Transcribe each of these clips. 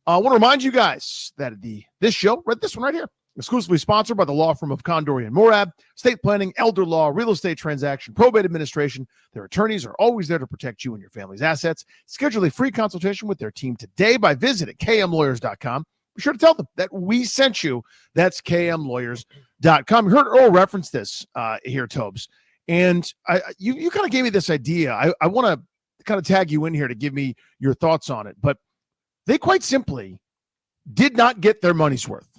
I want to remind you guys that this show, this one right here, exclusively sponsored by the law firm of Condori and Morab, estate planning, elder law, real estate transaction, probate administration. Their attorneys are always there to protect you and your family's assets. Schedule a free consultation with their team today by visiting kmlawyers.com. Be sure to tell them that we sent you. That's kmlawyers.com. You heard Earl reference this here, Tobes. And you kind of gave me this idea. I want to kind of tag you in here to give me your thoughts on it. But they quite simply did not get their money's worth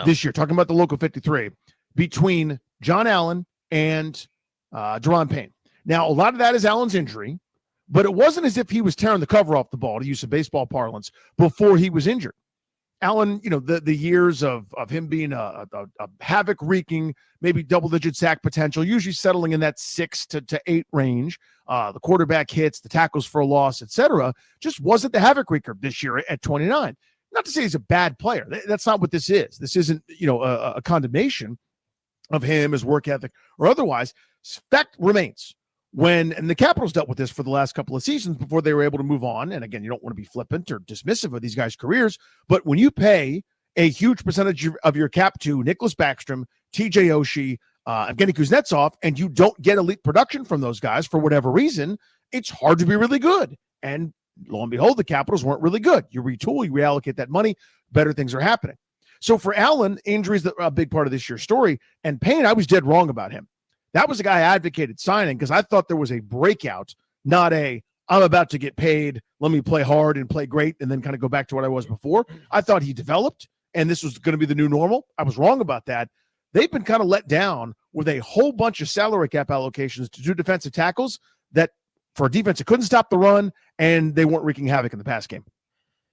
this year. Talking about the local 53 between John Allen and Daron Payne. Now, a lot of that is Allen's injury, but it wasn't as if he was tearing the cover off the ball, to use some baseball parlance, before he was injured. Allen, the years of him being a havoc-wreaking, maybe double-digit sack potential, usually settling in that 6 to 8 range. The quarterback hits, the tackles for a loss, etc., just wasn't the havoc-wreaker this year at 29. Not to say he's a bad player. That's not what this is. This isn't, a condemnation of him, his work ethic, or otherwise. Fact remains. And the Capitals dealt with this for the last couple of seasons before they were able to move on. And again, you don't want to be flippant or dismissive of these guys' careers, but when you pay a huge percentage of your cap to Nicholas Backstrom, TJ Oshie, Evgeny Kuznetsov, and you don't get elite production from those guys for whatever reason, it's hard to be really good. And lo and behold, the Capitals weren't really good. You retool, you reallocate that money, better things are happening. So for Allen, injuries are a big part of this year's story. And Payne, I was dead wrong about him. That was a guy I advocated signing because I thought there was a breakout, not I'm about to get paid, let me play hard and play great, and then kind of go back to what I was before. I thought he developed, and this was going to be the new normal. I was wrong about that. They've been kind of let down with a whole bunch of salary cap allocations to do defensive tackles that, for a defense, it couldn't stop the run, and they weren't wreaking havoc in the pass game.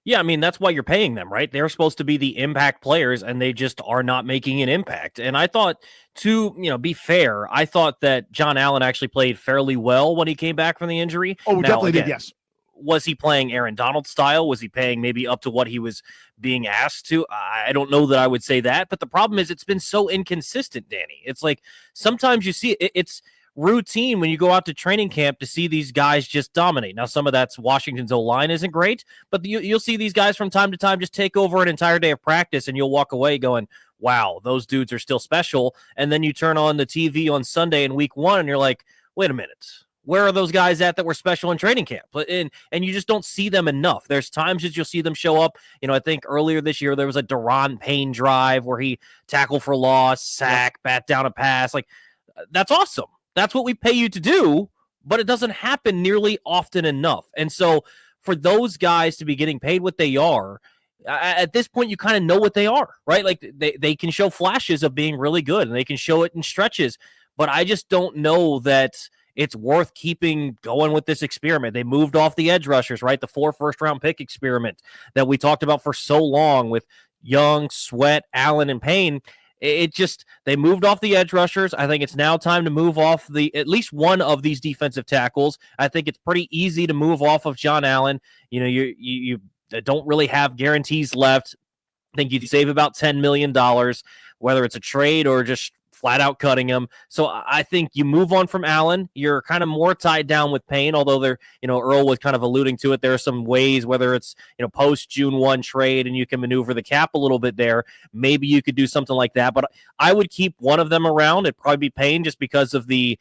Yeah, I mean, that's why you're paying them, right? They're supposed to be the impact players, and they just are not making an impact. And I thought, to be fair, I thought that John Allen actually played fairly well when he came back from the injury. Oh, definitely did, yes. Was he playing Aaron Donald style? Was he playing maybe up to what he was being asked to? I don't know that I would say that, but the problem is it's been so inconsistent, Danny. It's like sometimes you see it's routine when you go out to training camp to see these guys just dominate. Now, some of that's Washington's O-line isn't great, but you'll see these guys from time to time just take over an entire day of practice, and you'll walk away going, wow, those dudes are still special. And then you turn on the TV on Sunday in week 1, and you're like, wait a minute. Where are those guys at that were special in training camp? And you just don't see them enough. There's times that you'll see them show up. I think earlier this year, there was a Daron Payne drive where he tackled for loss, sack, bat down a pass. Like, that's awesome. That's what we pay you to do, but it doesn't happen nearly often enough. And so for those guys to be getting paid what they are, at this point, you kind of know what they are, right? Like they can show flashes of being really good, and they can show it in stretches, but I just don't know that it's worth keeping going with this experiment. They moved off the edge rushers, right? The 4 first-round pick experiment that we talked about for so long with Young, Sweat, Allen, and Payne. They moved off the edge rushers. I think it's now time to move off at least one of these defensive tackles. I think it's pretty easy to move off of John Allen. You don't really have guarantees left. I think you'd save about $10 million, whether it's a trade or just flat out cutting him. So I think you move on from Allen. You're kind of more tied down with Payne, although Earl was kind of alluding to it. There are some ways, whether it's, post June 1 trade and you can maneuver the cap a little bit there. Maybe you could do something like that, but I would keep one of them around. It'd probably be Payne just because of the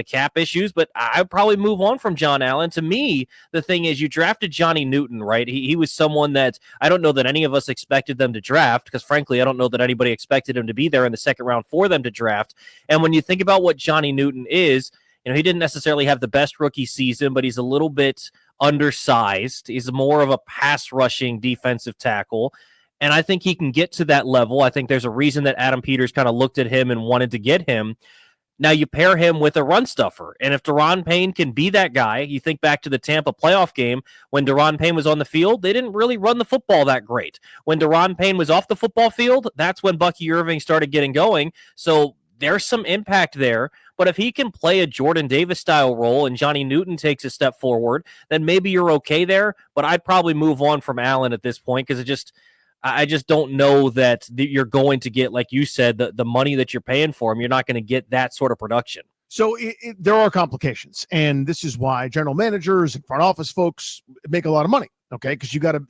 cap issues, but I would probably move on from John Allen. To me, the thing is you drafted Johnny Newton, right? He was someone that I don't know that any of us expected them to draft, because frankly, I don't know that anybody expected him to be there in the second round for them to draft. And when you think about what Johnny Newton is, he didn't necessarily have the best rookie season, but he's a little bit undersized. He's more of a pass rushing defensive tackle. And I think he can get to that level. I think there's a reason that Adam Peters kind of looked at him and wanted to get him. Now you pair him with a run stuffer. And if Daron Payne can be that guy, you think back to the Tampa playoff game when Daron Payne was on the field, they didn't really run the football that great. When Daron Payne was off the football field, that's when Bucky Irving started getting going. So there's some impact there. But if he can play a Jordan Davis style role and Johnny Newton takes a step forward, then maybe you're okay there. But I'd probably move on from Allen at this point, because I just don't know that you're going to get, like you said, the money that you're paying for him. You're not going to get that sort of production. So there are complications, and this is why general managers and front office folks make a lot of money. okay? Because you got to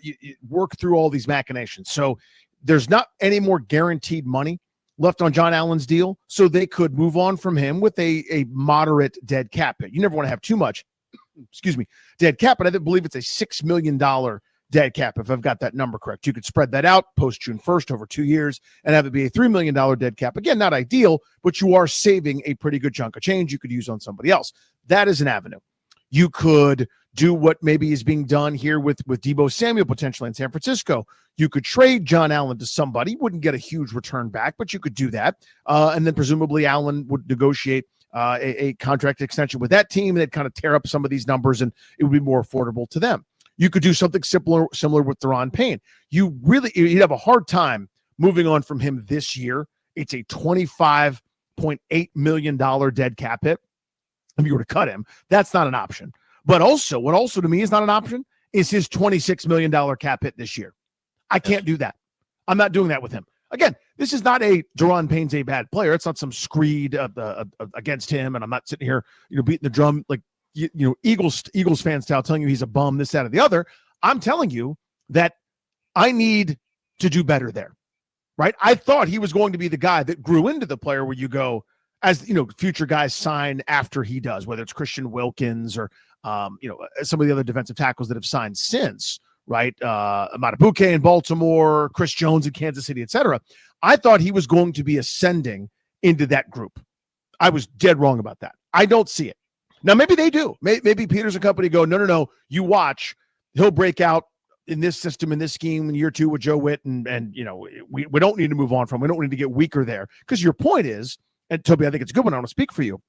work through all these machinations. So there's not any more guaranteed money left on John Allen's deal, so they could move on from him with a moderate dead cap hit. You never want to have too much, dead cap, but I believe it's a $6 million dead cap, if I've got that number correct. You could spread that out post June 1st over 2 years and have it be a $3 million dead cap. Again, not ideal, but you are saving a pretty good chunk of change you could use on somebody else. That is an avenue. You could do what maybe is being done here with Deebo Samuel potentially in San Francisco. You could trade John Allen to somebody, wouldn't get a huge return back, but you could do that. And then presumably Allen would negotiate a contract extension with that team, and they'd kind of tear up some of these numbers, and it would be more affordable to them. You could do something similar with Daron Payne. You'd have a hard time moving on from him this year. It's a $25.8 million dead cap hit. If you were to cut him, that's not an option. But also, what also to me is not an option is his $26 million cap hit this year. I can't do that. I'm not doing that with him. Again, this is not a Daron Payne's a bad player. It's not some screed against him, and I'm not sitting here, beating the drum like Eagles fan style, telling you he's a bum, this, that, or the other. I'm telling you that I need to do better there, right? I thought he was going to be the guy that grew into the player where you go, as future guys sign after he does, whether it's Christian Wilkins or some of the other defensive tackles that have signed since, right? Matabuke in Baltimore, Chris Jones in Kansas City, etc. I thought he was going to be ascending into that group. I was dead wrong about that. I don't see it. Now, maybe they do. Maybe Peters and company go, no, you watch. He'll break out in this system, in this scheme in year 2 with Joe Witt, and we don't need to move on from. We don't need to get weaker there. Because your point is, and Toby, I think it's a good one. I want to speak for you.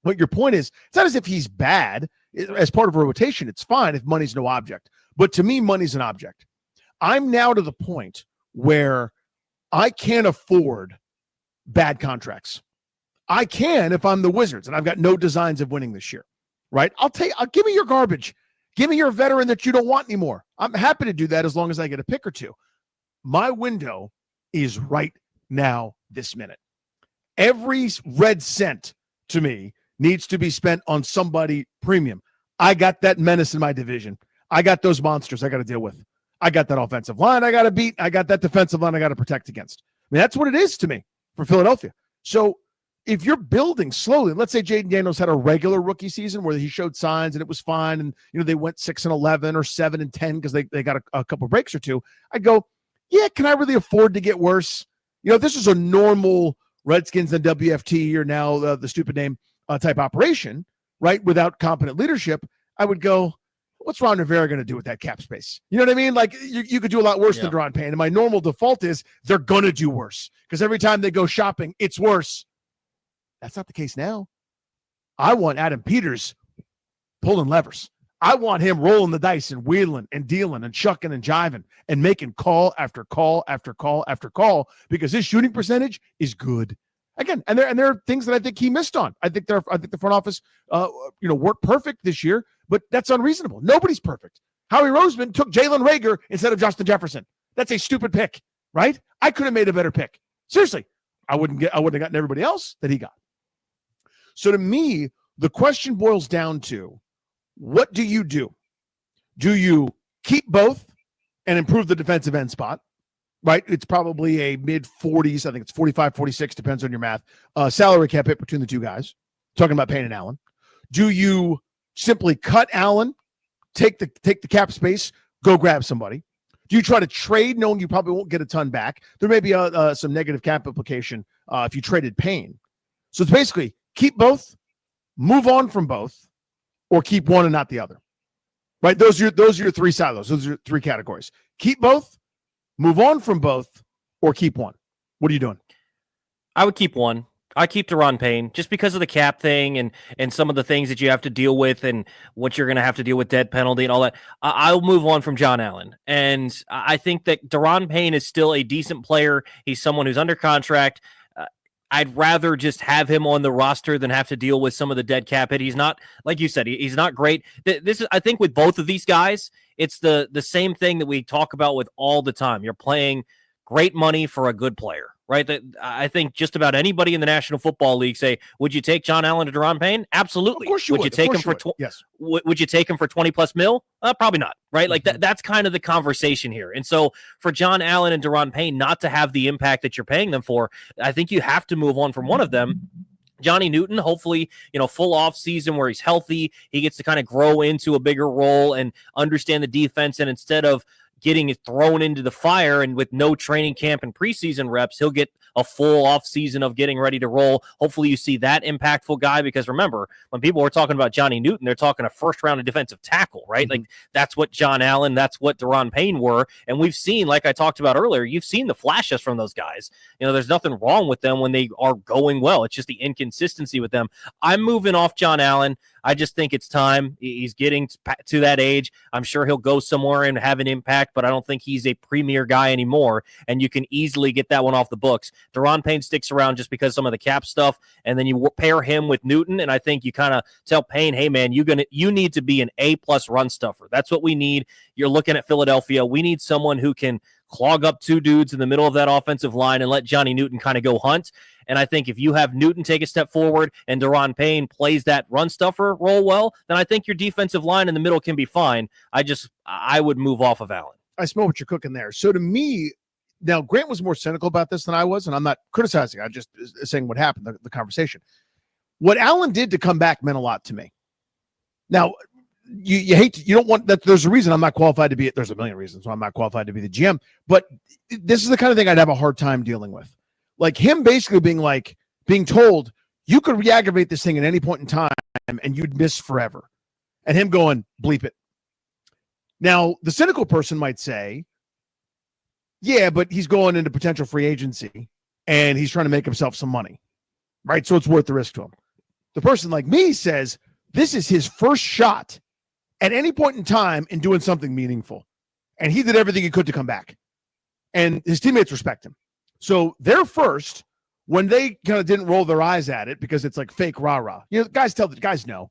But your point is, it's not as if he's bad. As part of a rotation, it's fine if money's no object. But to me, money's an object. I'm now to the point where I can't afford bad contracts. I can if I'm the Wizards, and I've got no designs of winning this year, right? Give me your garbage. Give me your veteran that you don't want anymore. I'm happy to do that as long as I get a pick or two. My window is right now, this minute. Every red cent to me needs to be spent on somebody premium. I got that menace in my division. I got those monsters I got to deal with. I got that offensive line I got to beat. I got that defensive line I got to protect against. I mean, that's what it is to me for Philadelphia. So if you're building slowly, let's say Jaden Daniels had a regular rookie season where he showed signs and it was fine, and they went 6-11 or 7-10 because they got a couple breaks or two. I'd go, yeah, can I really afford to get worse? If this is a normal Redskins and WFT, or now the stupid name type operation, right, without competent leadership, I would go, what's Ron Rivera going to do with that cap space? You know what I mean? Like, you could do a lot worse than Daron Payne. And my normal default is they're going to do worse because every time they go shopping, it's worse. That's not the case now. I want Adam Peters pulling levers. I want him rolling the dice and wheeling and dealing and chucking and jiving and making call after call after call after call because his shooting percentage is good. Again, and there are things that I think he missed on. I think the front office worked perfect this year, but that's unreasonable. Nobody's perfect. Howie Roseman took Jalen Reagor instead of Justin Jefferson. That's a stupid pick, right? I could have made a better pick. Seriously, I wouldn't have gotten everybody else that he got. So to me, the question boils down to, what do you do? Do you keep both and improve the defensive end spot? Right? It's probably a mid-40s. I think it's 45, 46, depends on your math. Salary cap hit between the two guys. Talking about Payne and Allen. Do you simply cut Allen, take the cap space, go grab somebody? Do you try to trade knowing you probably won't get a ton back? There may be some negative cap implication if you traded Payne. So it's basically keep both, move on from both, or keep one and not the other. Right? Those are your three silos. Those are your three categories. Keep both, move on from both, or keep one. What are you doing? I would keep one. I keep Daron Payne just because of the cap thing and some of the things that you have to deal with and what you're going to have to deal with, dead penalty and all that. I'll move on from John Allen. And I think that Daron Payne is still a decent player. He's someone who's under contract. I'd rather just have him on the roster than have to deal with some of the dead cap hit. He's not, like you said, he's not great. This is, I think, with both of these guys, it's the same thing that we talk about with all the time. You're playing great money for a good player, right? That I think just about anybody in the National Football League say, would you take John Allen to Daron Payne? Absolutely. Of course you would. You take him for yes? Would you take him for 20 plus mil? Probably not, right? Like that's kind of the conversation here. And so for John Allen and Daron Payne not to have the impact that you're paying them for, I think you have to move on from one of them. Johnny Newton, hopefully, full off season where he's healthy, he gets to kind of grow into a bigger role and understand the defense. And instead of getting thrown into the fire and with no training camp and preseason reps, he'll get a full off season of getting ready to roll. Hopefully you see that impactful guy, because remember, when people were talking about Johnny Newton, they're talking a first round of defensive tackle, right? Like that's what John Allen, that's what Daron Payne were. And we've seen, like I talked about earlier, you've seen the flashes from those guys. There's nothing wrong with them when they are going well. It's just the inconsistency with them. I'm moving off John Allen. I just think it's time. He's getting to that age. I'm sure he'll go somewhere and have an impact, but I don't think he's a premier guy anymore, and you can easily get that one off the books. Daron Payne sticks around just because some of the cap stuff, and then you pair him with Newton, and I think you kind of tell Payne, hey, man, you need to be an A-plus run stuffer. That's what we need. You're looking at Philadelphia. We need someone who can clog up two dudes in the middle of that offensive line and let Johnny Newton kind of go hunt. And I think if you have Newton take a step forward and Daron Payne plays that run stuffer role well, then I think your defensive line in the middle can be fine. I would move off of Allen. I smell what you're cooking there. So to me, now Grant was more cynical about this than I was, and I'm not criticizing. I'm just saying what happened, the conversation. What Allen did to come back meant a lot to me. Now, you hate to, you don't want that. There's a reason I'm not qualified to be it. There's a million reasons why I'm not qualified to be the GM, but this is the kind of thing I'd have a hard time dealing with. Like him basically being told you could re-aggravate this thing at any point in time and you'd miss forever. And him going, bleep it. Now, the cynical person might say, yeah, but he's going into potential free agency and he's trying to make himself some money, right? So it's worth the risk to him. The person like me says, this is his first shot at any point in time in doing something meaningful. And he did everything he could to come back. And his teammates respect him. So they're first when they kind of didn't roll their eyes at it because it's like fake rah-rah. Guys know.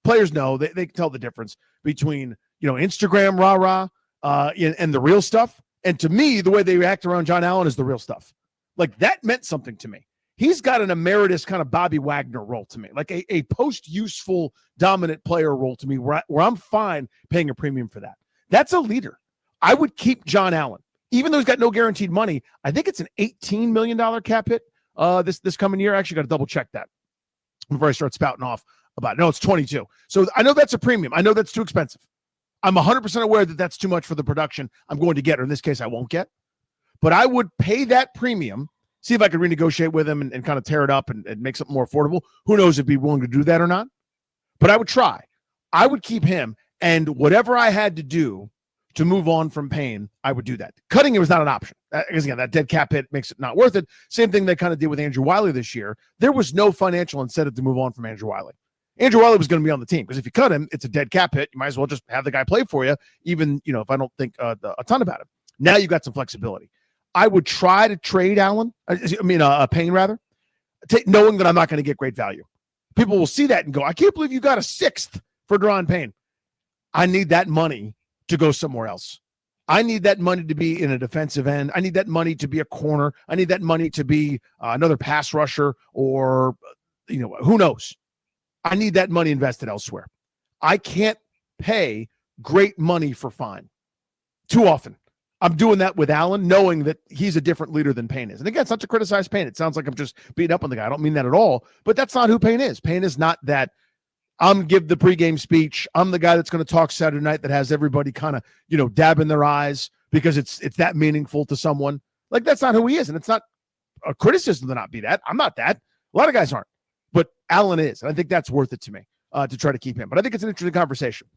Players know. They can tell the difference between, Instagram rah-rah and the real stuff. And to me, the way they react around John Allen is the real stuff. Like that meant something to me. He's got an emeritus kind of Bobby Wagner role to me, like a post-useful dominant player role to me where I'm fine paying a premium for that. That's a leader. I would keep John Allen. Even though he's got no guaranteed money, I think it's an $18 million cap hit this coming year. I actually got to double check that before I start spouting off about it. No, it's 22. So I know that's a premium. I know that's too expensive. I'm 100% aware that that's too much for the production I'm going to get, or in this case, I won't get. But I would pay that premium, see if I could renegotiate with him and kind of tear it up and make something more affordable. Who knows if he'd be willing to do that or not? But I would try. I would keep him, and whatever I had to do to move on from Payne, I would do that. Cutting it was not an option. Because again, that dead cap hit makes it not worth it. Same thing they kind of did with Andrew Wiley this year. There was no financial incentive to move on from Andrew Wiley. Andrew Wiley was going to be on the team because if you cut him, it's a dead cap hit. You might as well just have the guy play for you, even if I don't think a ton about him. Now you've got some flexibility. I would try to trade Payne rather, knowing that I'm not going to get great value. People will see that and go, I can't believe you got a sixth for Daron Payne. I need that money to go somewhere else. I need that money to be in a defensive end. I need that money to be a corner. I need that money to be another pass rusher or, who knows? I need that money invested elsewhere. I can't pay great money for fine too often. I'm doing that with Allen, knowing that he's a different leader than Payne is. And again, it's not to criticize Payne. It sounds like I'm just beating up on the guy. I don't mean that at all, but that's not who Payne is. Payne is not that I'm give the pregame speech. I'm the guy that's going to talk Saturday night that has everybody kind of, dabbing their eyes because it's that meaningful to someone. Like, that's not who he is. And it's not a criticism to not be that. I'm not that. A lot of guys aren't. But Allen is. And I think that's worth it to me to try to keep him. But I think it's an interesting conversation.